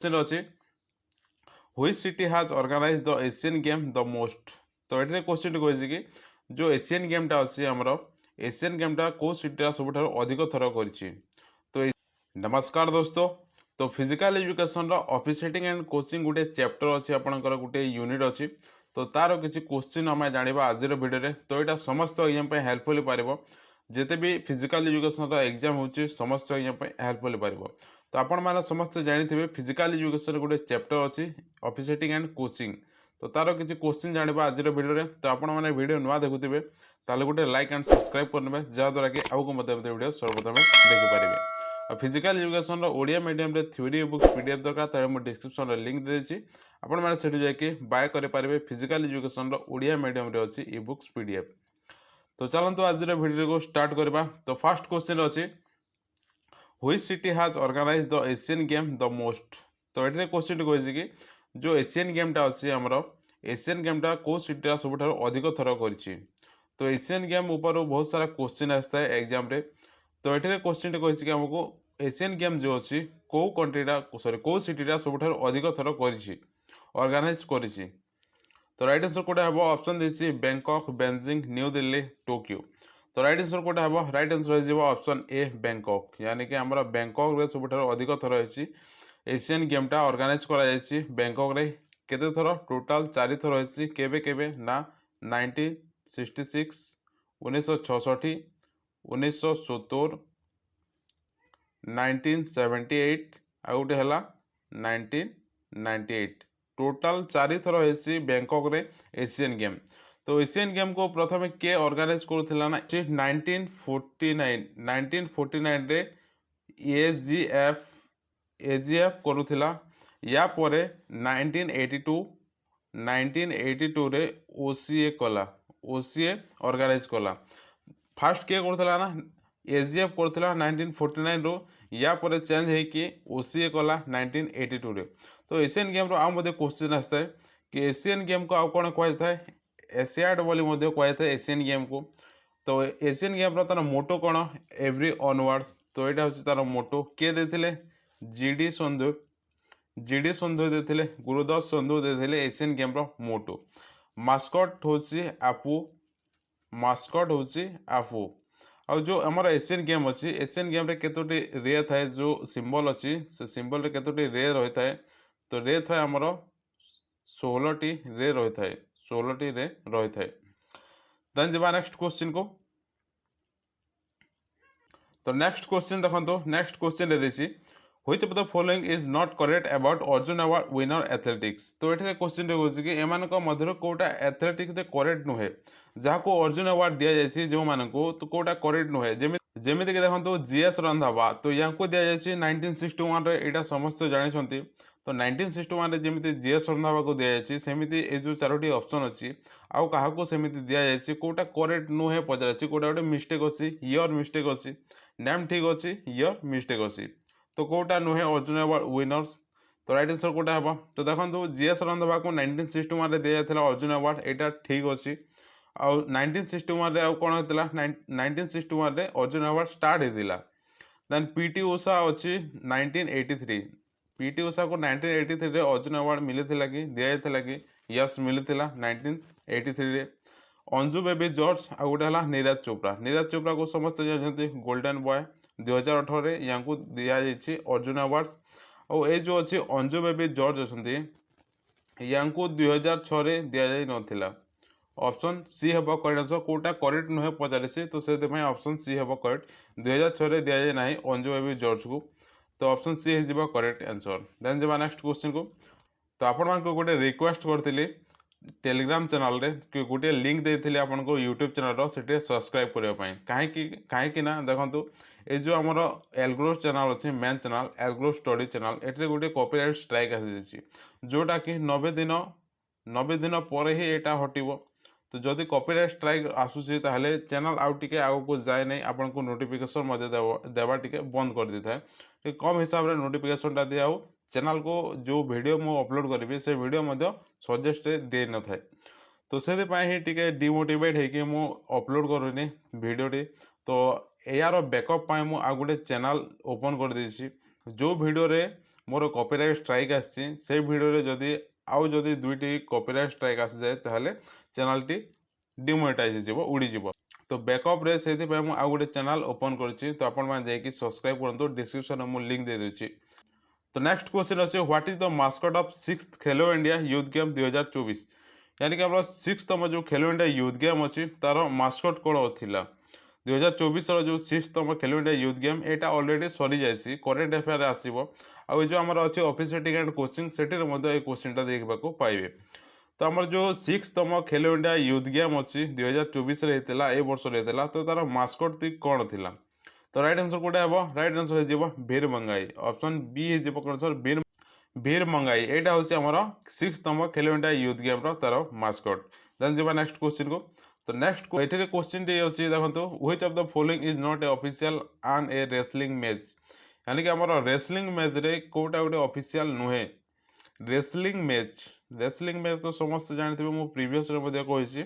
Question अच्छी which city has organise the Asian game the most. तो ये question कही कि जो एशियन गेमटा अच्छी आमर एशियन गेमटा कौ सिटी सब अधिक थर कर। तो नमस्कार दोस्तों। तो physical education officiating and coaching गोटे चैप्टर अच्छी आपंकर गोटे यूनिट अच्छी। तो तार किसी क्वेश्चन आम जाना आज भिडियो। तो यहाँ समस्त एग्जाम हेल्पफुल पार जिते भी फिजिकल एजुकेशन एग्जाम हो समस्त एग्जाम हेल्पफुल पार। तो आपण मैंने समस्ते जानी फिजिकल एजुकेशन गोटे चैप्टर अच्छी ऑफिशिएटिंग एंड कोचिंग। तो तार किसी क्वेश्चन जाना आज भिडियो। तो आपण मैंने भिडियो नुआ देखुवे ताले गोटे लाइक एंड सब्सक्राइब करने जहाँद्वारा कि आगे भिडियो सर्वप्रथम देखिपारे। फिजिकल एजुकेशन ओडिया मीडियम रे थ्योरी बुक्स पीडीएफ दरकार तारे मो डिस्क्रिप्शन लिंक देछि आपण माने सेठी जाके बाय करे पारे। फिजिकल एजुकेशन ओडिया मीडियम रे अछि ई बुक्स पीडीएफ। तो चलंतु आज वीडियो को स्टार्ट करबा। तो फर्स्ट क्वेश्चन अछि which city has organise the Asian game the most. तो ये क्वेश्चन कही कि जो एशियन गेमटा अच्छी आमर एशियन गेमटा कौ सिटी सब अधिक थर कर। तो एशियन गेम ऊपर बहुत सारा क्वेश्चन आसता है एग्जाम रे। तो ये क्वेश्चन कही कि आमको एशियन गेम जो अच्छी कौ कंट्रीटा सॉरी कौ सिटीटा सब अधिक थर कर ऑर्गेनाइज कर। तो राइट आंसर कोटा हम ऑप्शन देसी Bangkok Beijing new Delhi Tokyo. तो राइट आंसर कोटा हम राइट आंसर हो ऑप्शन ए बैंकॉक यानी कि आम बैंकॉक रे सब अधिक थर एशियन गेमटा ऑर्गेनाइज कर बैंकॉक रे केते थर टोटाल 4 थर केबे केबे ना 1966 1966 1970 1978 आ गोटे है 1998 टोटाल 4 थर है बैंकॉक रे एशियन गेम। तो एशियन गेम को प्रथम के ऑर्गेनाइज करूला ना 1949 रे एजीएफ करूला। या परे 1982 रे ओसीए कला ओसीए ऑर्गेनाइज कला। फास्ट के करूला ना एजीएफ करूला 1949 रो या परे चेंज है कि ओसीए कला 1982 रे। तो एशियन गेम रो आ मध्य क्वेश्चन आसता है कि एशियन गेम को आउ कौन कहुए एशियाड बोली कहुए एशियन गेम को। तो एशियन गेम रो तार मोटो कौन एवरी ऑनवर्ड्स। तो यहाँ हूँ तार मोटो किए देते जीडी संधु देते गुरुदास संधु देते एशियन गेम रो मोटो। मास्कट हूँ आपू आ जो आम एशियन गेम अच्छी एशियन गेम रे केतोटी रे थाए जो सिंबल अच्छी से सिंबल रे केतोटी रे रही थाए। तो रे थाए आमर 16टी रे रही थाए 16टी रे रही थाए। देन जब नेक्स्ट क्वेश्चन को। तो नेक्स्ट क्वेश्चन देखो नेक्स्ट क्वेश्चन देसी which of the following is not correct about Arjun award winner athletics. तो ये क्वेश्चन कहे कि एम मध्य कौटा एथलेटिक्स करेक्ट नुहे जहाँ को अर्जुन अवार्ड दि जाए जो मानू तो कौटा करेक्ट नुहे जमी कि देखो जीएस रंधावा। तो या दि जाए 1961 यहाँ समस्त जानते। तो 1961 जमी जीएस रंधावा को दि जाए सेमती ये जो 4टी ऑप्शन अच्छी आउ क्या सेमती दि जाए कौटा करेक्ट नुहे पचार कौटा गोटे मिस्टेक अच्छी ईयर मिस्टेक अच्छी नेम ठीक अच्छी ईयर मिस्टेक अच्छी। तो कौटा नुहे अर्जुन अवार्ड विनर्स। तो राइट आंसर कौटा हम। तो देखो जीएस रंधावा को 1961 दि जाता अर्जुन अवार्ड यहाँ ठीक अच्छी। आउ 1961 रे आउ कौन होता 1961 रे अर्जुन अवार्ड स्टार्ट होता। देन पीटी उषा अच्छी 1983 पीटी उषा को 1983 रे अर्जुन अवार्ड मिलता कि दि जाता कि यस मिलता 1983 रे। अंजू बेबी जॉर्ज आ गोटे है नीरज चोपड़ा को समस्त जानते गोल्डन बॉय 2018 रे या दि जाए अर्जुन अवार्ड। और ये जो अच्छी अंजू बेबी जॉर्ज अच्छा या 2006 रे दि जाई नथिला। ऑप्शन सी हम करेक्ट आंसर कौटा करेक्ट नुहे पचारे तो से ऑप्शन सी हम करेक्ट 2006 रे दि जाए ना अंजू बेबी जॉर्ज को। तो ऑप्शन सी हो करेक्ट आंसर। देन जब नेक्स्ट क्वेश्चन को। तो आपण गोटे रिक्वेस्ट करती टेलीग्राम चैनल रे कि गोटे लिंक देते आपको यूट्यूब चैनल से सब्सक्राइब करने कहीं ना देखो ये जो आमर एल्ग्रो चैनल अच्छी मेन चैनल एल्ग्रो स्टडी चैनल ये गोटे कॉपीराइट स्ट्राइक आसी जोटा कि 90 दिन पर ही यहाँ हटो। तो जदि कॉपीराइट स्ट्राइक आसूसी ताहले चैनल आउ टिके आगो को जाए नहीं आपको नोटिफिकेशन देवा टिके बंद कर दी थाए कम हिसाब से नोटिफिकेशन दिया चैनल को जो वीडियो मु अपलोड करी से वीडियो सजेस्ट दे न थाए। तो से ही टिके डिमोटिवेट होकि मु अपलोड करूनी वीडियोटी। तो यार बैकअप मु आ गोटे चैनल ओपन कर देछि जो वीडियो रे मोर कॉपीराइट स्ट्राइक आसी से भिडियो जदि आउ जदि दुईटी कॉपीराइट स्ट्राइक आसी जाए ताहले चैनल टी डिमोनेटाइज हो उड़ी जीवो। तो बैकअप रे से मु आउ गोटे चैनल ओपन करछि तो आपण माने जाई कि सब्सक्राइब करंतु डिस्क्रिप्शन में मु लिंक दे देछि। तो नेक्स्ट क्वेश्चन अच्छे what is the mascot of 6th Khelo India youth game 2024 यानी कि हम 6तम जो खेलो इंडिया यूथ गेम अच्छी तार मास्कट कौन थिला 2024 जो 6तम खेलो इंडिया यूथ गेम एटा ऑलरेडी सरी जाइसी करेंट अफेयर आसीबो आ जो आमर अच्छे ऑफिशिएटिंग एंड कोचिंग सेठी मध्ये ए क्वेश्चनटा देखबाको पाइबे। तो आमर जो 6तम खेलो इंडिया यूथ गेम अच्छी 2024 रे हेतिला ए वर्ष रे हेतिला तो तार मास्कट कौन थिला तो राइट आंसर कोटा हेबो राइट आंसर हो वीर मंगाई ऑप्शन बी हो कौन सर वीर मंगाई एटा होछि हमर 6तम खेलो इंडिया यूथ गेम रो तार मास्कट। देन जेबा नेक्स्ट क्वेश्चन को तो नेक्स्ट एठरे क्वेश्चन टी अछि देखंतु which of the following is not a official on A wrestling match यानी कि हमर रेसलिंग मैच रे कोटा गोटे ऑफिशियल नुहे रेसलिंग मैच तो समस्त जानथिबे मु प्रीवियस रे मध्ये कहिछि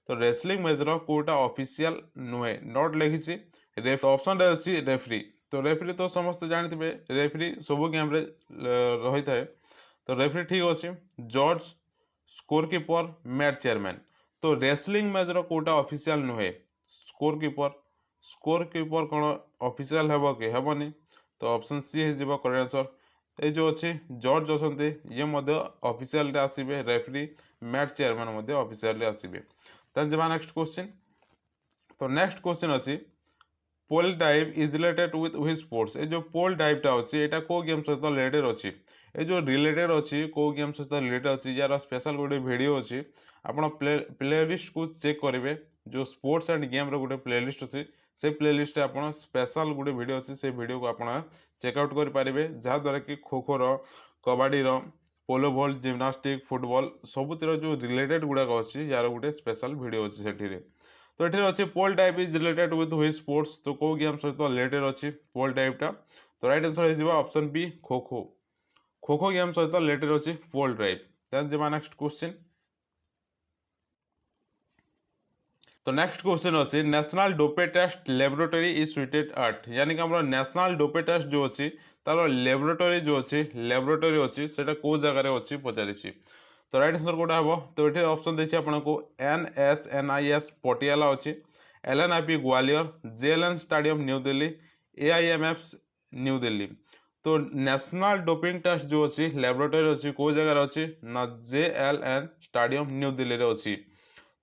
तो रेसलिंग मैच रो कोटा ऑफिशियल नुहे नॉट लिखिछि ऑप्शन अच्छी रेफरी तो रेफरी तो समस्त जानते रेफरी सब गेम रे रही था तो रेफरी ठीक अच्छे जज स्कोर कीपर मैच चेयरमैन तो रेसलिंग मैच रो कोटा ऑफिशियल नुहे स्कोर कीपर कौन ऑफिशियल हेबो कि हेबनी तो ऑप्शन सी हो करेक्ट आंसर ये जो अच्छे जज अच्छा ये मध्य ऑफिशियल आसबे रेफरी मैच चेयरमैन मध्य ऑफिशियल आसबे। देन जब नेक्स्ट क्वेश्चन तो नेक्स्ट क्वेश्चन अच्छी pole type is related with which sports ए जो पोल टाइपटा अच्छी एटा को गेम सहित रिलेटेड अच्छी ए जो रिलेटेड अच्छी को गेम सहित रिलेटेड अच्छी यार स्पेशल गोटे वीडियो अच्छी आपण प्लेलिस्ट को चेक करेंगे जो स्पोर्ट्स एंड गेम रो गोटे प्लेलिस्ट अच्छी से प्लेलिस्ट आपण स्पेशल गोटे वीडियो अच्छी से वीडियो को आपण चेकआउट करेंगे जहाँद्वारा कि खो खो रो कबाडी रो पोलो बॉल जिम्नास्टिक फुटबॉल सबुतिर जो रिलेटेड गुड़ाक अच्छी यार गोटे स्पेशल वीडियो अच्छी से तो ये अच्छे pole type is related with हुई स्पोर्ट्स तो कौ गेम सहित रिलेटेड अच्छी पोल टाइपटा तो राइट आंसर हो option B kho kho game सहित रिलेटेड अच्छी पोल टाइप। देन जब नेक्स्ट क्वेश्चन तो नेक्स्ट क्वेश्चन अच्छे national dope test laboratory is situated at यानी कि हम नेशनल डोपे टेस्ट जो अच्छी तार लैबोरेटरी जो अच्छी लैबोरेटरी अच्छी से कौ जगह अच्छी पचारि तो राइट आंसर कोटा हे तो ये ऑप्शन देछि आपको NSNIS पटियाला अच्छी LNIP Gwalior JLN stadium new Delhi AIMF new Delhi तो नेशनल डोपिंग टेस्ट जो अच्छी लैबोरेटरी अच्छी कौ जगह अच्छी ना JLN स्टेडियम न्यू दिल्ली रे अच्छी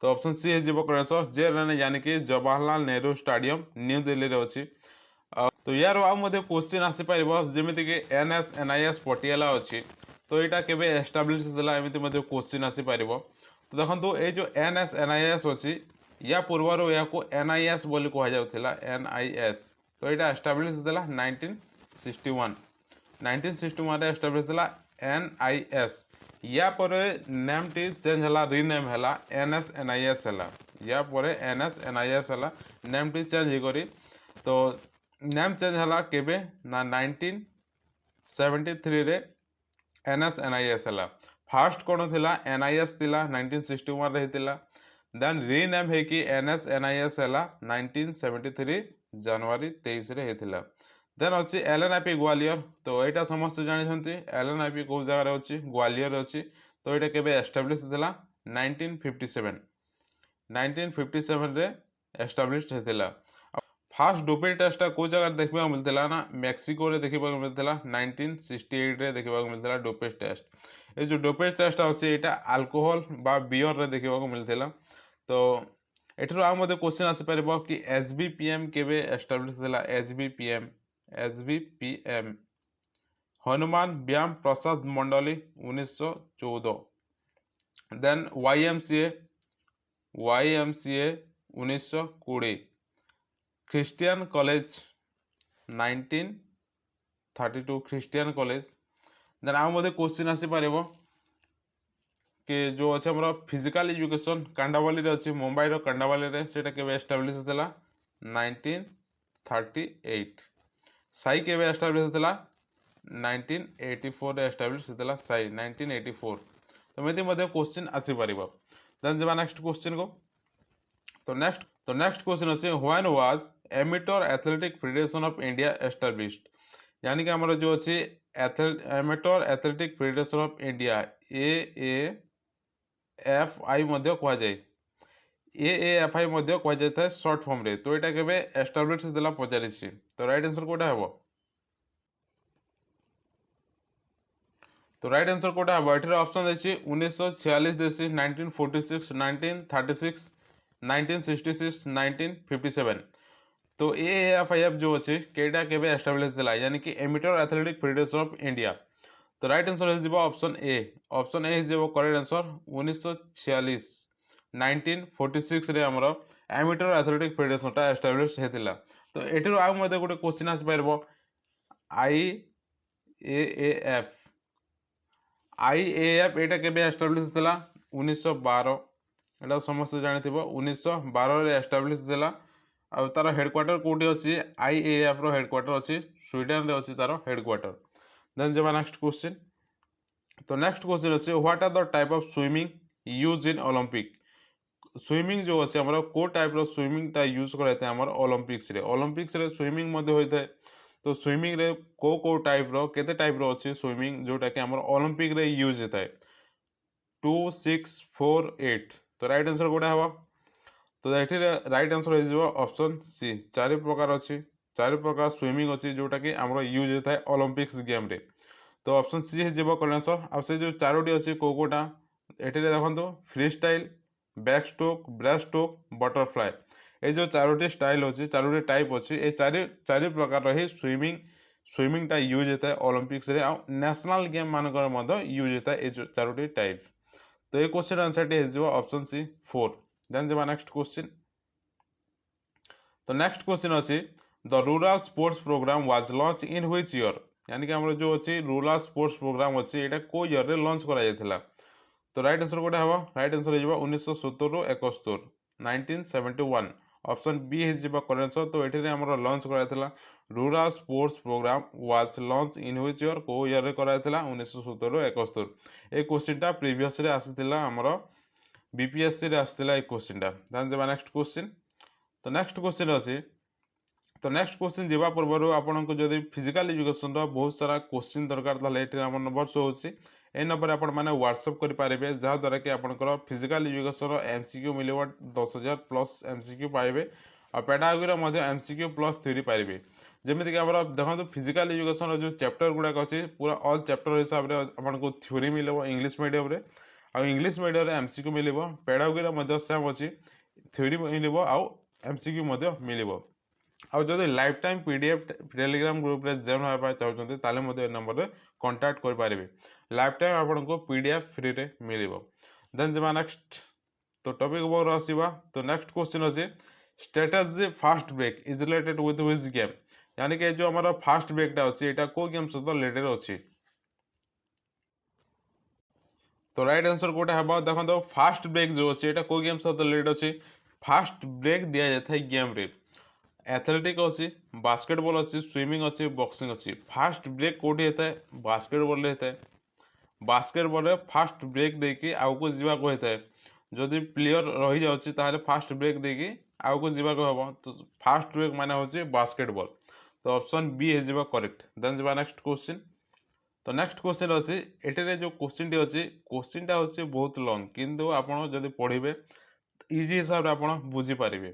तो ऑप्शन सी हो करेक्ट आंसर JLN यानी कि जवाहरलाल नेहरू स्टेडियम न्यू दिल्ली रे अच्छी। तो यार क्वेश्चन आसीपर जमीक NSNIS पटियाला अच्छी तो यहाँ केवे एस्टाब्लीश एमती क्वेश्चन आसीपर तो देखो ये जो NSNIS अच्छी या पूर्वर या NIS बोली कहुला NIS तो यहाँ एस्टाब्लीश 1961 एस्टाब्लीश NIS या पर नेम टी चेंज है रिनेम है NSNIS है या पर NSNIS है नेम टी चेंज होकर तो नेम चेंज है केबे ना 1973 रे NSNIS है फास्ट कौन थिला NIS थिला 1961 रे थिला देन रीनेम है कि NSNIS है 1973 जनवरी 23 रे हेथिला। देन अच्छी LNIP ग्वालियर तो यहाँ समस्त जानते LNIP कौ जगार अच्छी ग्वालियर अच्छी तो यहाँ केबे एस्टाब्लीश थिला 1957 रे एस्टाब्लीश हेथिला। फास्ट डोपिंग टेस्ट कौ जगह देखा मिलता ना मेक्सिको रे देखा मिलता 1968 रे देखा मिलता डोपेज टेस्ट ये जो डोपेज टेस्ट अच्छे यहाँ अल्कोहल बा बियर रे देखा मिलता तो एठर आ क्वेश्चन आसीपर कि SBPM केवे एस्टाब्लीश SBPM हनुमान व्यायाम Prasad Mandali 1914 then YMCA 1920 Christian college 1932 Christian college then आउ क्वेश्चन आसीपर कि जो अच्छे हमारा फिजिकल एजुकेशन कांडावाली अच्छी मुंबई रो कांडावाली रे सेटा केबे एस्टाब्लिश होता 1938 साई केबे एस्टाब्लिश होता 1984 रे एस्टाब्लिश होता साई 1984 तो मेदी मध्य क्वेश्चन आसीपर देन जब नेक्स्ट क्वेश्चन को तो नेक्स्ट क्वेश्चन अच्छे when was amateur athletic federation of India established यानी कि आमर जो अच्छी amateur athletic federation of India AAFI मध्य कह जाए AAFI मध्य कह जाए शॉर्ट फॉर्म रे। तो यहाँ केबे एस्टाब्लिश देला पचारि। तो राइट आंसर कोटा हेबो। तो राइट आंसर कोटा हेबो एठरे ऑप्शन देछि 1946 देछि 1946 1936 1966 1957। तो AAFIF जो अच्छे केटा केबे एस्टाब्लिश देला यानी कि emitter athletic federation of India. तो राइट आंसर हो जिवो ऑप्शन ए। ऑप्शन ए जिवो करेक्ट आंसर 1946 1946 रे हमरो एमिटर एथलेटिक फेडरेशन ता एस्टाब्लिश हेतिला। तो एठरो आ मध्ये गोटे क्वेश्चन आसी परबो आईएएफ एटा केबे एस्टाब्लिश देला 1912। एटा समस्त जानिथिबो 1912 रे एस्टाब्लिश देला। आ तार हेडक्वार्टर कोठी अछि आईएएफ रो हेडक्वार्टर अछि स्वीडन रे अछि तार हेडक्वार्टर। देन जेबा नेक्स्ट क्वेश्चन। तो नेक्स्ट क्वेश्चन अछि what are the type of swimming use in Olympic. Swimming जो अछि हमर को टाइप रो स्विमिंग ता यूज कराइते हमर ओलंपिक्स रे स्विमिंग मध्ये होइते। तो स्विमिंग रे को टाइप रो केते टाइप रो अछि स्विमिंग जोटा कि हमर ओलंपिक रे यूज हेताय 2 6 4 8। तो राइट आंसर कोडा हवा। तो एठी राइट आंसर हो जिवो ऑप्शन सी। चारि प्रकार अछि चारि प्रकार स्विमिंग अछि जोटा कि हमर यूज हेताय ओलंपिक्स गेम रे। तो ऑप्शन सी जिवो करेक्ट आंसर। आ से जो चारोटी अछि कोटा एठी देखंतो freestyle backstroke breaststroke butterfly. ए जो चारोटी स्टाइल अछि चारोटी टाइप अछि ए चारि प्रकार रही स्विमिंग टा यूज हेताय ओलंपिक्स रे आ नेशनल गेम मानकर मध्य यूज हेताय ए जो चारोटी टाइप। तो ए क्वेश्चन आंसर टी जिवो ऑप्शन सी 4। देन जेबा नेक्स्ट क्वेश्चन। तो नेक्स्ट क्वेश्चन अछि the rural sports programme was launch in which year. यानी कि हमर जो अछि रूरल स्पोर्ट्स प्रोग्राम अछि एटा को ईयर रे लॉन्च करा जायथिला। तो राइट आंसर कोटा हबो। राइट आंसर हो 1970 रो 71 1971। ऑप्शन बी हिज जिबा करेक्ट आंसर। तो एठी रे हमर लॉन्च करा जायथिला rural sports programme was launch in which year को ईयर रे करा जायथिला 1970 रो 71। ए क्वेश्चन टा प्रीवियस रे आसीथिला हमर बीपीएससी रे आसीथिला ए क्वेश्चन टा। देन जेबा नेक्स्ट क्वेश्चन। तो नेक्स्ट क्वेश्चन अछि। तो नेक्स्ट क्वेश्चन जीवा पूर्व आपको जदि फिजिकल एजुकेशन बहुत सारा क्वेश्चन दरकार ताले एठी हमर नंबर शो होछि। ए नंबर आपण माने व्हाट्सएप करि पारिबे जहा द्वारा कि आपनकर फिजिकल एजुकेशन एमसीक्यू मिलिबो 10,000 प्लस एमसीक्यू पाइबे और पेडागोगी मध्ये एमसीक्यू प्लस थ्योरी पाइबे। जेमिति कि हमर देखंतु फिजिकल एजुकेशन जो चैप्टर गुडा अछि पूरा ऑल चैप्टर हिसाब रे आपनको थ्योरी मिलिबो इंग्लिश मीडियम रे आ इंग्लिश मीडियम रे एमसीक्यू मिलिबो पेडागोगी मध्ये सेम अछि थ्योरी मिलिबो आ एमसीक्यू मध्ये मिलिबो। आ जदि life time PDF Telegram group रे जॉइन होबा चाहउछन्ते ताले मध्ये नंबर रे कांटेक्ट कर पारिबे। लाइफ टाइम आपनको पीडीएफ फ्री रे मिलिबो। देन जेबा नेक्स्ट। तो टॉपिक ऊपर आसीबा। तो नेक्स्ट क्वेश्चन अछि strategy fast break is related with which game. यानी कि जो हमारा फास्ट ब्रेक टा अछि एटा को गेम सहित रिलेटेड अछि। तो राइट आंसर कोटा हेबा देखंतो फास्ट ब्रेक जो अछि एटा को गेम सहित रिलेटेड अछि। फास्ट ब्रेक दिया जाता है गेम रे एथलेटिक अच्छी बास्केटबॉल अच्छी स्विमिंग अच्छी बॉक्सिंग अच्छी। फास्ट ब्रेक कोठी होता है बास्केटबॉल होता है। बास्केटबॉल रे फास्ट ब्रेक देकी आगको जीवा को होता है। जदि प्लेयर रही जाउछि ताहले फास्ट ब्रेक देकी आगको जीवा को हबो। तो फास्ट ब्रेक माने होछि बास्केटबॉल। तो ऑप्शन बी हे जीवा करेक्ट। देन जीवा नेक्स्ट क्वेश्चन। तो नेक्स्ट क्वेश्चन अछि एटेरे जो क्वेश्चन टी अछि क्वेश्चन टा अछि बहुत लॉन्ग किंतु आपण जदि पढिबे इजी हिसाब रे आपण बुझी पारिबे।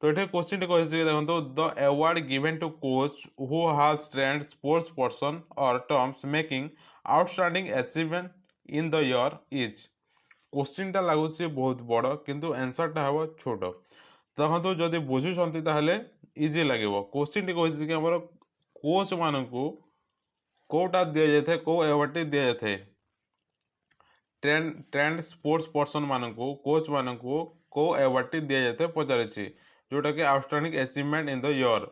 तो ये क्वेश्चन देखो the award given to coach who has trained sports person or terms making outstanding achievement in the year is. Question टा लगुच बहुत बड़ किंतु आंसर टा हम छोट। देखो जदि बुझुंट ताहले इजी लगे। क्वेश्चन टी कहि कि हमर कोच मानकू कोटा दि जाए को अवार्ड टी दि जाए ट्रेंड स्पोर्ट्स पर्सन मानकू कोच मानकू को अवार्ड टी दि जाए पचारि जोटा कि outstanding achievement in the year.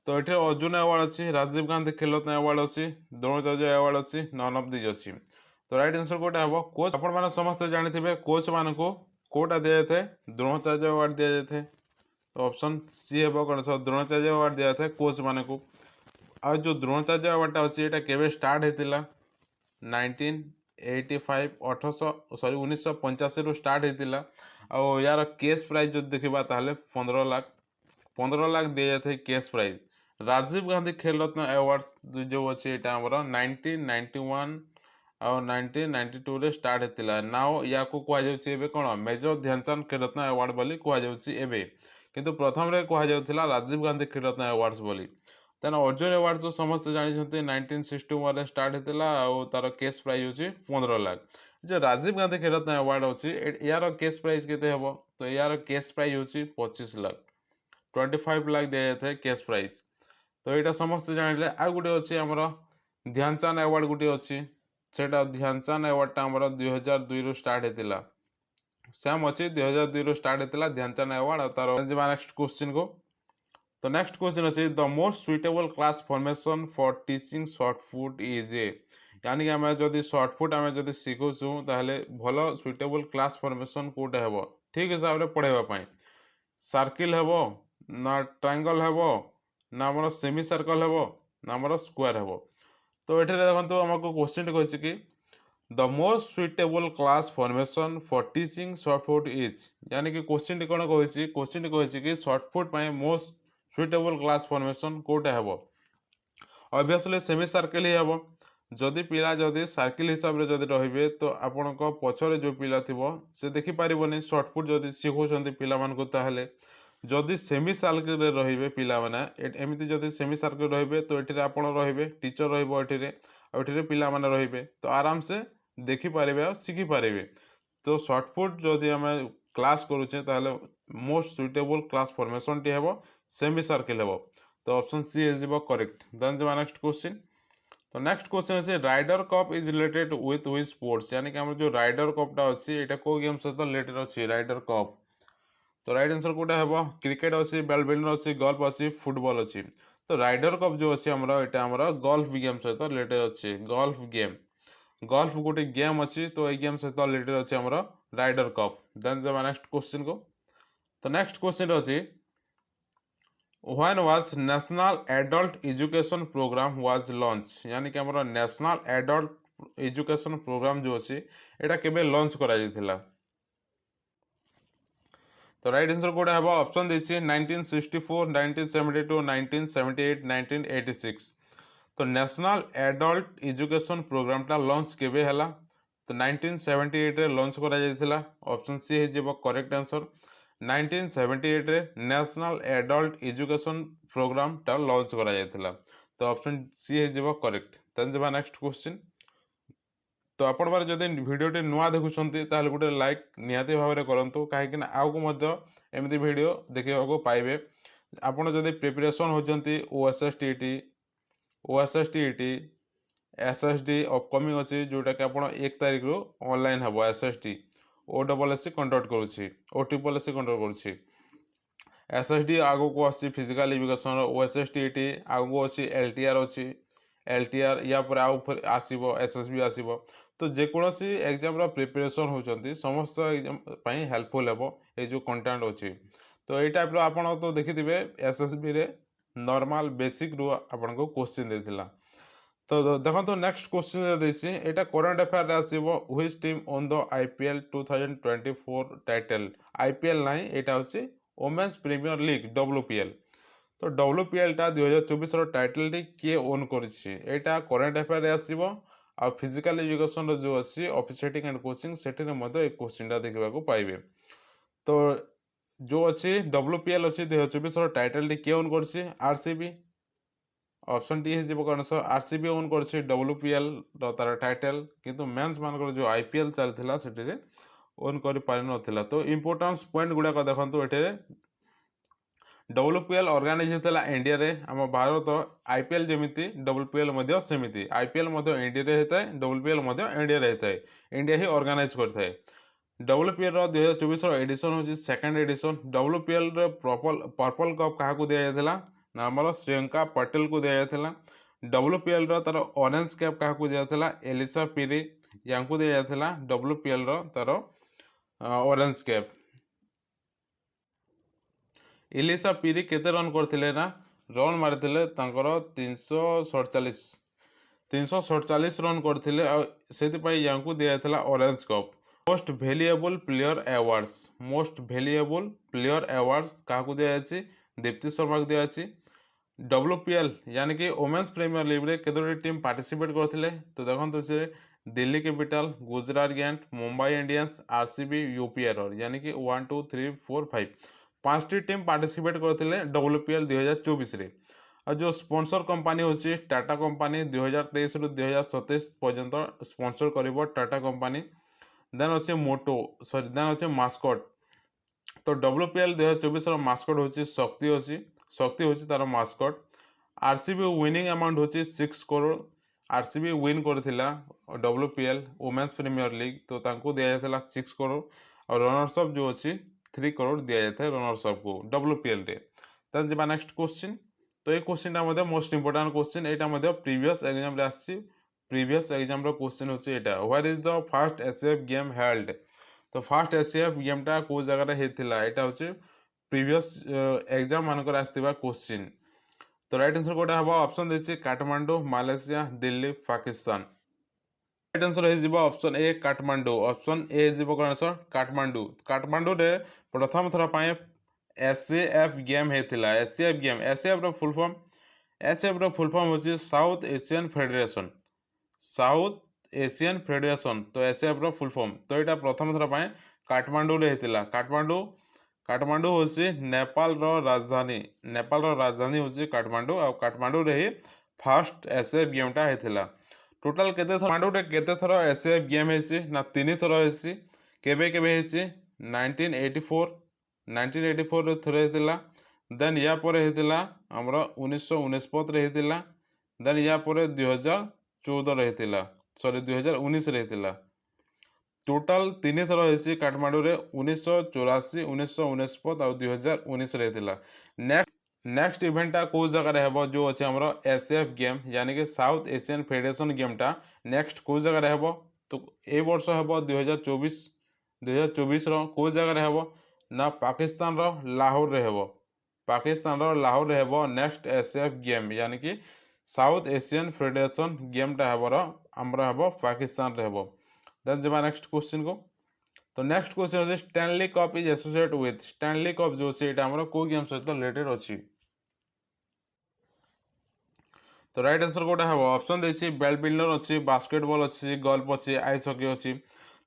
तो ये अर्जुन अवार्ड अच्छी राजीव गांधी खेल रत्न अवार्ड अच्छी द्रोणाचार्य अवार्ड अच्छी नन ऑफ दिज अच्छी। तो राइट आंसर कोटा हम कोच आपण समस्त जानी कोच मान को कोटा दि जाए द्रोणाचार्य अवार्ड दि जाए। तो ऑप्शन सी हे कौन सर द्रोणाचार्य अवार्ड दि जाए कोच मान को। आ जो द्रोणाचार्य अवार्डटा अच्छी ये केवे स्टार्ट होता 1985 1985 रु स्टार्ट होता। यार कैश प्राइज जो देखा ताहले 15 लाख दि जाए कैश प्राइज राजीव गांधी खेल रत्न अवार्ड्स जो अच्छे यहाँ आमर 1991 और 1992 रे स्टार्ट होता नाउ या कहुच्छे कौन मेजर ध्यानचंद खेल रत्न अवार्ड बोली कहुच्छे किंतु प्रथम रे कहुला राजीव गांधी खेल रत्न अवार्ड्स बोली। देन अर्जुन अवार्ड जो समस्त जानते 1961 स्टार्ट होता और तार कैश प्राइज हूँ 15 लाख। जो राजीव गांधी खेल रत्न अवार्ड अच्छी यार कैश प्राइज केते हम तो यार कैश प्राइज हूँ 25 लाख 25 लाख दिया जाए कैश प्राइज। तो यहाँ समस्त जान आ गोटे अच्छे आमर ध्यानचंद अवार्ड गोटे अच्छी से ध्यानचंद अवार्डटा आमर 2002 रु स्टार्ट होता सेम अच्छी 2002 रु स्टार्ट होता ध्यानचंद अवार्ड और तार नेक्स्ट क्वेश्चन को। तो नेक्स्ट क्वेश्चन अच्छे the most suitable class formation for teaching short foot is a यानी कि आम जदि शॉर्ट फुट आम जदि शिखुचु ताहले भल सुइटेबल क्लास फॉर्मेशन कोटे हेबो ठीक हिसाब से पढ़ाइबा सर्किल हेबो ना ट्रायंगल हेबो ना आमर सेमी सर्कल हेबो ना आमर स्क्वायर हेबो। तो ये देखो आमको क्वेश्चन कही कि the most suitable class formation for teaching short foot is यानी कि क्वेश्चन कौन कही क्वेश्चन कही कि short foot most suitable class formation कोटे हेबो ऑब्वियसली सेमी सर्किल ही हेबो जदि पिला जदि सर्किल हिसाब से जदि रहिबे तो आपण पछरे जो पिला थिबो से देखि पारिबोनी शॉर्ट फुट जदि शिखुचंती पिला मानकु ताहले जदि सेमी सर्किल रे रहिबे पिला माने एमिति जदि सेमी सर्किल रहिबे तो एठिरे आपण रहिबे टीचर रहिबो एठिरे आ एठिरे पिला माने रहिबे तो आराम से देखि पारिबे आ सिखि पारिबे। तो शॉर्ट फुट जदि आमे क्लास करूचे ताहले मोस्ट सुइटेबल क्लास फॉर्मेशन टी हेबो सेमी सर्किल हेबो। तो option C is correct. Then जो नेक्स्ट क्वेश्चन तो नेक्स्ट क्वेश्चन है Ryder Cup is related with sports यानी कि जो राइडर कपटा अच्छी यहाँ कौ गेम सहित रिलेटेड अच्छी राइडर कप। तो राइट आंसर कौटा हे क्रिकेट अच्छी बैडमिंटन अच्छी गल्फ अच्छी फुटबॉल अच्छी। तो राइडर कप जो अच्छी आमर गल्फ गेम सहित रिलेटेड अच्छी गल्फ गेम गल्फ गोटे गेम अच्छी तो ये गेम सहित रिलेटेड अच्छी आमर राइडर कप। देन जब नेक्स्ट क्वेश्चन को तो नेक्स्ट क्वेश्चन अच्छी when was national adult education programme was launch यानी कि आमर नेशनल एडल्ट एजुकेशन प्रोग्राम जो अच्छी यहाँ केबे लॉन्च करा जायतिला। तो राइट आंसर कौटा है ऑप्शन देसी 1964 1972 1978 1986। तो नेशनल एडल्ट एजुकेशन प्रोग्रामटा लॉन्च केबे हला तो 1978 रे लॉन्च करा जायतिला ऑप्शन सी हे जेबो करेक्ट आंसर 1978 रे नेशनल एडल्ट एजुकेशन प्रोग्रामटा लॉन्च करा जायतिला। तो ऑप्शन सी हे जेबो करेक्ट। देन जेबा नेक्स्ट क्वेश्चन तो आपण बार जदि भिडियोटी नुआ देखुछंती ताहले गोटे लाइक निहाती भाव में करंतु कहीं आउ को मध्य एमती भिडियो देखा पाइबे। आपण जदि प्रिपरेशन होचंती ओएसएसटीटी ओएसएसटीटी एसएसडी अपकमिंग अच्छी जोटा कि आप 1 तारिख रु ऑनलाइन हम एसएसडी ओडबलएससी कंडक्ट करुच्ची ओट्रिपलएससी कंडक्ट करुच्ची एसएसडी आगो को आसी फिजिकल एजुकेशन ओएसएसटीटी आगो अच्छी एलटीआर अच्छी एलटीआर या पर आसो एसएसबी आसो। तो जेकोसी एग्जाम प्रिपरेशन होती समस्त एग्जाम हेल्पफुल हे ये जो कंटेंट अच्छी। तो ये टाइप आप तो देखिथे एसएसबी रे नॉर्मल बेसिक रु आपको क्वेश्चन देता। तो देखो तो नेक्स्ट क्वेश्चन देसी यहाँ करंट अफेयर आसो which team own the IPL 2024 title IPL ना यहाँ हूँ वोमेन्स प्रीमियर लीग डब्ल्यूपीएल। तो डब्ल्यूपीएल टा 2024 टाइटल टी किए ओन करटा करंट अफेयर आसो आ फिजिकल एजुकेशन जो अच्छी ऑफिसरेटिंग एंड कोचिंग से क्वेश्चन देखा पाइबे। तो जो अच्छी डब्ल्यूपीएल अच्छी 2024 टाइटल टी किए ओन कर आरसीबी ऑप्शन टी है आंसर आरसीबी ओन कर डब्ल्यूपीएल तार टाइटल किंतु मेंस मान जो आईपीएल चलता से ओन कर पारि नथिला। तो इंपोर्टेंस पॉइंट गुड़ाक देखो ये डब्ल्यूपीएल ऑर्गेनाइज होता इंडिया रे आम भारत आईपीएल जमीती डब्ल्यूपीएल सेमिति आईपीएल इंडिया होता है डब्ल्यूपीएल इंडिया होता है इंडिया ही ऑर्गेनाइज करता है। डब्ल्यूपीएल 2024 एडिशन हूँ second edition WPL purple cup क्या दि जाता ना आमर श्रियंका पटेल को दि जाता। डब्ल्यूपीएल तार ऑरेंज कैप क्या दि जाता एलिसा पिरी या दि जाता डब्ल्यूपीएल तार ऑरेंज कैप। इलिसा पिरी केते रन करथिले ना रन मारिथिले 347 रन करथिले सेति पई यांकु दियाथला orange cap. Most valuable player awards काहाकु दिया जाछि दीप्ति शर्मा को दिया जाछि WPL यानी कि वोमेन्स प्रीमियर लीग रे केतोटी टीम पार्टिसिपेट करथिले तो देखंतु से Delhi capital, Gujarat Gantt, Mumbai Indians, RCB, UPR यानी कि 1 2 3 4 5 पांचटी टीम पार्टिसिपेट करथिले WPL 2024 रे। और जो स्पॉन्सर कंपनी होची टाटा कंपनी 2023 रु 2027 पर्यंत स्पॉन्सर करिवो टाटा कंपनी। देन अछि मोटो सॉरी देन अछि मास्कट। तो WPL 2024 रो मास्कट होची शक्ति होची, शक्ति होची तार मास्कट। आरसीबी विनिंग अमाउंट होची 6 करोड़। आरसीबी विन करथिला WPL वुमेन्स प्रीमियर लीग तो तांको दिया जायथला 6 करोड़ और रनर्स अप जो अछि 3 करोड़ दिया जायथे रनर्स अप को WPL रे। तन जेबा नेक्स्ट क्वेश्चन। तो ये क्वेश्चनटा मध्ये मोस्ट इंपोर्टेंट क्वेश्चन, एटा मध्ये प्रीवियस एग्जाम रे आछि। प्रीवियस एग्जाम रो क्वेश्चन होची एटा, where is the first SF game held. तो फर्स्ट एसएफ गेमटा को जगह रे हेतिला एटा होची प्रीवियस एग्जाम मानकर आस्तिबा क्वेश्चन। तो राइट आंसर कोटा हबो ऑप्शन देछि Kathmandu, Malaysia, Delhi, Pakistan. Right answer हे जिवो option A Kathmandu. Option A जिवो कोन आंसर काठमांडू। काठमांडू रे प्रथम थरा पाए एसएएफ गेम हेतिला। एसएएफ गेम, एसएएफ रो फुल फॉर्म, एसएएफ रो फुल फॉर्म होची south Asian federation. South Asian federation तो एसएएफ रो फुल फॉर्म। तो एटा प्रथम थरा पाए काठमांडू रे हेतिला। काठमांडू काठमांडू होची नेपाल रो राजधानी। नेपाल रो राजधानी होची काठमांडू और काठमांडू रे ही फर्स्ट एसएएफ गेमटा हेतिला। टोटल केते थर काठमांडू रे केते थर एसएएफ गेम हेछि ना 3 थर हेछि। केबे केबे हेछि 1984 1984 रे थरे हेतिला। देन या परे हेतिला हमरा 1949 रे हेतिला। देन या परे 2014 रे हेतिला, सॉरी 2019 रे हेतिला। टोटल 3 थर हेछि काठमांडू रे 1984 1949 और 2019 रे हेतिला। नेक्स्ट इवेंटा को जगह रे हेबो जो अछि हमरो एसएएफ गेम यानी कि साउथ एशियन फेडरेशन गेमटा नेक्स्ट को जगह रे हेबो। तो ए वर्ष हेबो 2024 रो को जगह रे हेबो ना पाकिस्तान रो लाहौर रे हेबो। पाकिस्तान रो लाहौर रे हेबो नेक्स्ट एसएएफ गेम यानी कि साउथ एशियन फेडरेशन गेमटा हेबो रो हमरा हेबो पाकिस्तान रे हेबो। देन जेबा नेक्स्ट क्वेश्चन को। तो नेक्स्ट क्वेश्चन होचे Stanley cup is associate with. Stanley cup जो से एटा हमरो को गेम सहित रिलेटेड अछि। तो राइट आंसर कोटा हबो ऑप्शन देछि बैडमिंटन अछि, बास्केटबॉल अछि, गोल्फ अछि, आइस हॉकी अछि।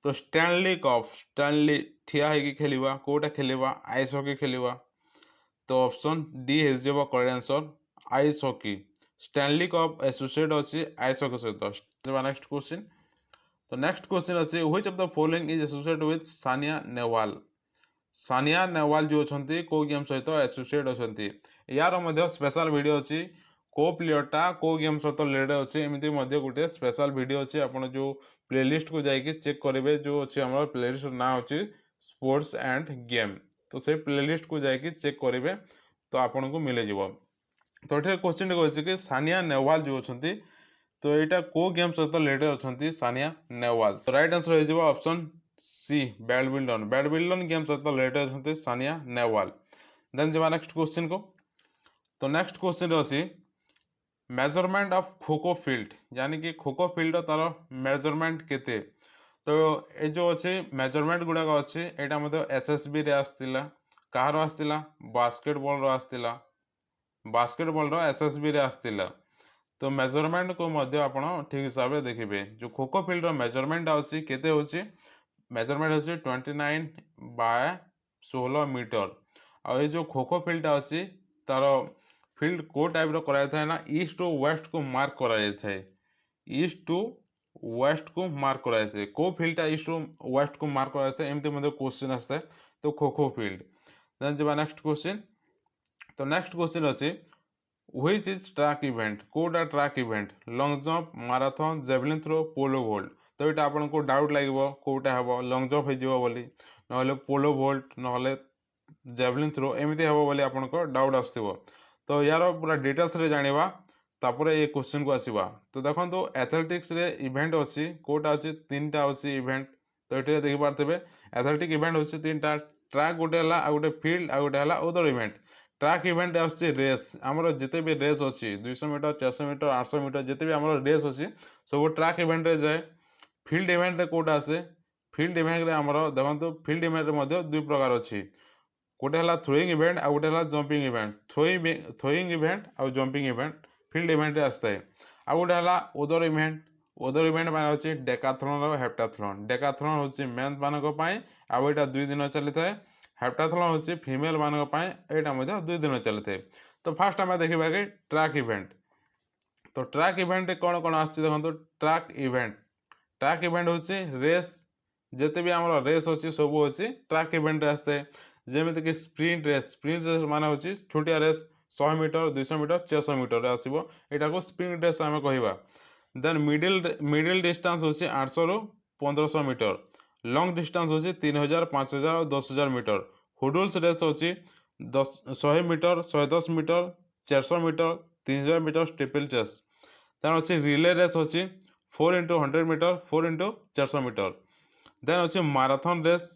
तो स्टैनली कप, स्टैनली ठिया हेकी खेलिबा कोटा खेलिबा आइस हॉकी खेलिबा। तो ऑप्शन डी हे जेबो correct answer ice hockey. Stanley cup associate अछि आइस हॉकी सहित। जेबा नेक्स्ट क्वेश्चन। तो नेक्स्ट क्वेश्चन अछि which of the following is associated with Sania Nehwal. Sania Nehwal जो अछंती को गेम सहित एसोसिएट अछंती। यार मध्ये स्पेशल वीडियो अछि को प्लेयरटा को गेम सहित रिलेटेड अछि एमिति मध्ये गुटे स्पेशल वीडियो अछि। आपण जो प्लेलिस्ट को जाई कि चेक करिवे जो अछि हमर प्लेलिस्ट ना अछि स्पोर्ट्स एंड गेम। तो से प्लेलिस्ट को जाई कि चेक करिवे तो आपन को मिले जिवो। तो एठे क्वेश्चन को अछि कि सानिया नेहवाल जो अछंती तो एटा को गेम सहित रिलेटेड अछंती सानिया नेहवाल। तो राइट आंसर हो जिवो option C badminton. Badminton game सहित रिलेटेड अछंती सानिया नेहवाल। देन जेबा नेक्स्ट क्वेश्चन को। तो नेक्स्ट क्वेश्चन अछि मेजरमेंट ऑफ खोखो फील्ड यानी कि खोखो फील्ड तार मेजरमेंट केते। तो ए जो अछि मेजरमेंट गुडा को अछि एटा मध्ये एसएसबी रे आस्तिला। कहार आस्तिला बास्केटबॉल रो आस्तिला। बास्केटबॉल रो एसएसबी रे आस्तिला। तो मेजरमेंट को मध्ये आपण ठीक हिसाब रे देखिबे जो खोखो फील्ड रो मेजरमेंट अछि केते होछि। मेजरमेंट होछि 29 बाय 16 मीटर। और ये जो खोखो फील्ड अछि तार फील्ड को टाइप रो कराय थाए ना ईस्ट टू वेस्ट को मार्क कराय थाए। ईस्ट टू वेस्ट को मार्क कराय थाए। को फील्डटा ईस्ट टू वेस्ट को मार्क कराय थाए एमते मध्ये क्वेश्चन आस्ते। तो खोखो फील्ड। देन जेबा नेक्स्ट क्वेश्चन। तो नेक्स्ट क्वेश्चन अछि व्हिच इज ट्रैक इवेंट। कोडा track event long jump, marathon, javelin throw, pole vault. तो एटा आपन को डाउट लागिवो कोटा हबो लॉन्ग जंप हे जिवो बोली नहले पोलो वोल्ट नहले जेवलिन थ्रो एमिति हबो बोली आपन को डाउट आस्थिवो। तो यार पूरा डिटेल्स रे जानिबा तापरे ये क्वेश्चन को आसीबा। तो देखंतु एथलेटिक्स रे इवेंट अछि कोटा अछि तीनटा अछि इवेंट। तो एटे देखि पारथबे एथलेटिक इवेंट अछि तीनटा ट्रैक गोटे हला आ गोटे फील्ड आ गोटे हला अदर इवेंट। ट्रैक इवेंट अछि रेस हमरो जते भी रेस अछि 200 मीटर 400 मीटर 800 मीटर जते भी हमरो रेस अछि सब ट्रैक इवेंट रे जाय। फील्ड इवेंट रे कोटा आसे फील्ड इवेंट रे हमरो देखंतु फील्ड इवेंट रे मध्ये दुई प्रकार अछि गोटे है थ्रोइंग इवेंट आ गोटे है जंपिंग इवेंट थ्रोइंग इवेंट आ जंपिंग इवेंट फील्ड इवेंट आसता है आ गोटे है ओदर इवेंट मान अच्छे डेकाथलन और हेप्टाथलन डेकाथलन हूँ मेन मानक आईटा 2 दिन चली था हेप्टाथलन हूँ फिमेल मानक यहाँ 2 दिन चली था तो फास्ट आम देखा कि ट्रैक इवेंट तो ट्रैक इवेंट कौन कौन आस देखो ट्रैक इवेंट हूँ रेस जिते भी आम रेस अच्छी सब अच्छी ट्रैक इवेंट आसता है जमीक कि स्प्रिंट रेस मान हूँ छोटिया रेस 100 मीटर 200 मीटर 600 मीटर आसो यहाँ को स्प्रिंट रेस आम कह देन मिडिल डिस्टेंस हूँ 800 रु 1500 मीटर लॉन्ग डिस्टेंस हूँ 3000 5000 और 10000 मीटर हुडल्स रेस अच्छी 100 metre 110 metre 400 metre 3000 metre triple chase then अच्छी रिले रेस अच्छी 4x100 metre 4x400 metre then अच्छी माराथन रेस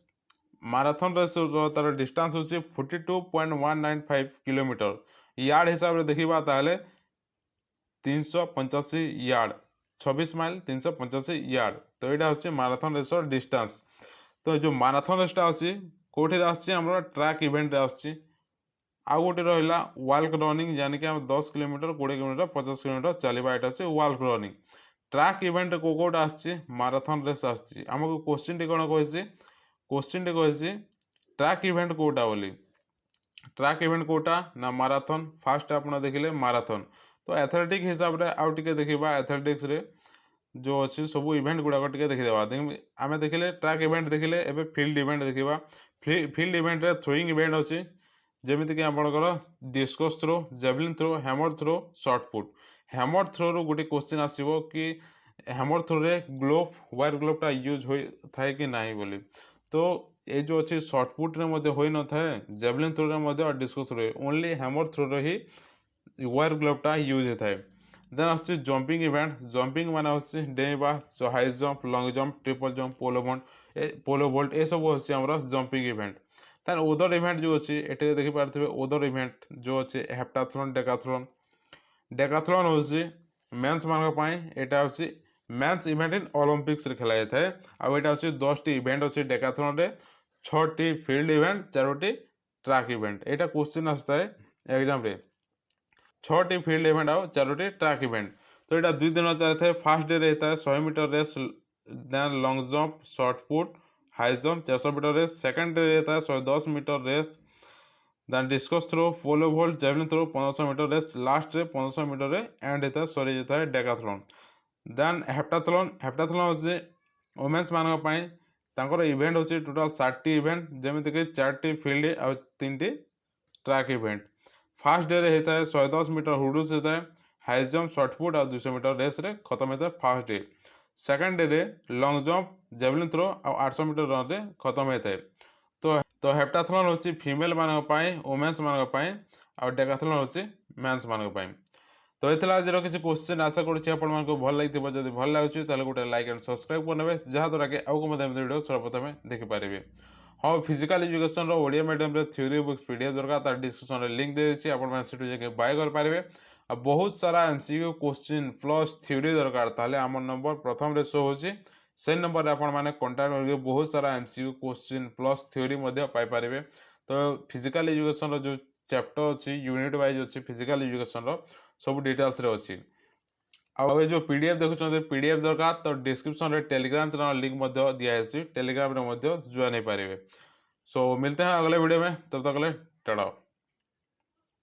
तार डिस्टेंस हूँ 42.195 किलोमीटर यार्ड हिसाब से देखा ताहले 385 यार्ड 26 माइल 385 यार्ड तो यहाँ हूँ माराथन रेस डिस्टेंस तो जो माराथन रेसटा अच्छी कौटे आम ट्रैक इवेंट आसू गोटे रहा वाल्क रनिंग यानी कि 10 किलोमीटर 20 किलोमीटर 50 किलोमीटर चलवा यहाँ हूँ वाल्क रनिंग ट्रैक इवेंट कौटा आसची माराथन रेस आसची आमको क्वेश्चन टी कौन कही ट्रैक इवेंट कौटा बोली ट्रैक इवेंट कौटा ना माराथन फास्ट आप देखिले माराथन तो एथलेटिक हिसाब से आउ टे देखा एथलेटिक्स रे जो अच्छी सब इवेंट गुड़ाक टे देखीदेवा आम देखिले ट्रैक इवेंट देखिले एवं फील्ड इवेंट देखा फील्ड इवेंट रे थ्रोइंग इवेंट अच्छी जमीक आपंकर discus throw javelin throw hammer throw shot put hammer throw रू गोटे क्वेश्चन आसो कि हैमर थ्रो रे ग्लोव वायर ग्लोवटा यूज हो थाए कि नहीं बोली तो ये जो अच्छी शॉर्टपुट रे हो न थाए जेवलिन थ्रो रे discus throw only hammer throw रे ही वायर ग्लोवटा यूज होता है देन आसुच्छी जंपिंग जंपिंग मान आसुच्छी डेइबा high jump long jump triple jump pole vault ये सब हूँ आम jumping event then other event जो अच्छी ये देखिपारे ओदर इवेंट जो अच्छे हेप्टाथलन डेकाथलन हूँ मेन्स मान यहाँ हूँ मेन्स इवेंट इन ओलंपिक्स खेला जाता है आउ यहाँ हूँ 10 टी इवेंट अच्छी डेकाथलन रे 6 T field event 4 T track event यहाँ क्वेश्चन आसता है एग्जाम रे 6 टी फील्ड इवेंट आउ 4 टी ट्रैक इवेंट तो यहाँ 2 दिन चलता है फर्स्ट डे रहता है 100 metre race then long jump shot put high jump 400 metre race second day रहता है 110 metre race then discus throw pole vault javelin throw 1500 metre race last रे 1500 मीटर रे एंड होता है सरी जाता है डेकाथलन देन हेप्टाथलन हूँ वुमेन्स मान इवेंट हूँ टोटाल 60 इवेंट जमीक 4 टी फील्ड आ 3 T track event fast day रे होता है 110 मीटर हुडल्स होता है हाई जंप शॉर्टपुट और 200 मीटर रेस रे खत्म होता है फास्ट डे सेकंड डे रे लॉन्ग जंप जेवलिन थ्रो और 800 मीटर रन रे खत्म होता है तो हेप्टाथलन हूँ फीमेल मान वुमेन्स मान डेकाथलन हूँ मेन्स मान तो ये आज किसी क्वेश्चन आशा करूँ भल लगी जब भल लगे गोटे लाइक एंड सब्सक्राइब करने जहाँद्वारा कि आगे वीडियो सर्वप्रथम देखिपारे हाँ physical education Odia medium theory books PDF दरकार तार डिस्क्रिप्शन में लिंक दे देछि आपण माने सेटु जाके बाय कर पारे आ बहुत सारा एमसीक्यू क्वेश्चन प्लस थ्योरी दरकार ताले आम नंबर प्रथम रे शो होछि से नंबर आपण माने कांटेक्ट करके बहुत सारा एमसीक्यू क्वेश्चन प्लस थ्योरी मध्ये पाई पारे तो फिजिकल एजुकेशन जो चैप्टर अच्छी यूनिट वाइज अच्छी फिजिकल एजुकेशन सब डिटेल्स रे अच्छी आउ ये जो पीडीएफ देखुं पीडीएफ दरकार तो डिस्क्रिप्शन रे टेलीग्राम चैनल लिंक दिखाई टेलीग्राम रे ज्वाइन हो पारे सो मिलते हैं अगले वीडियो में तब तक के लिए टाटा।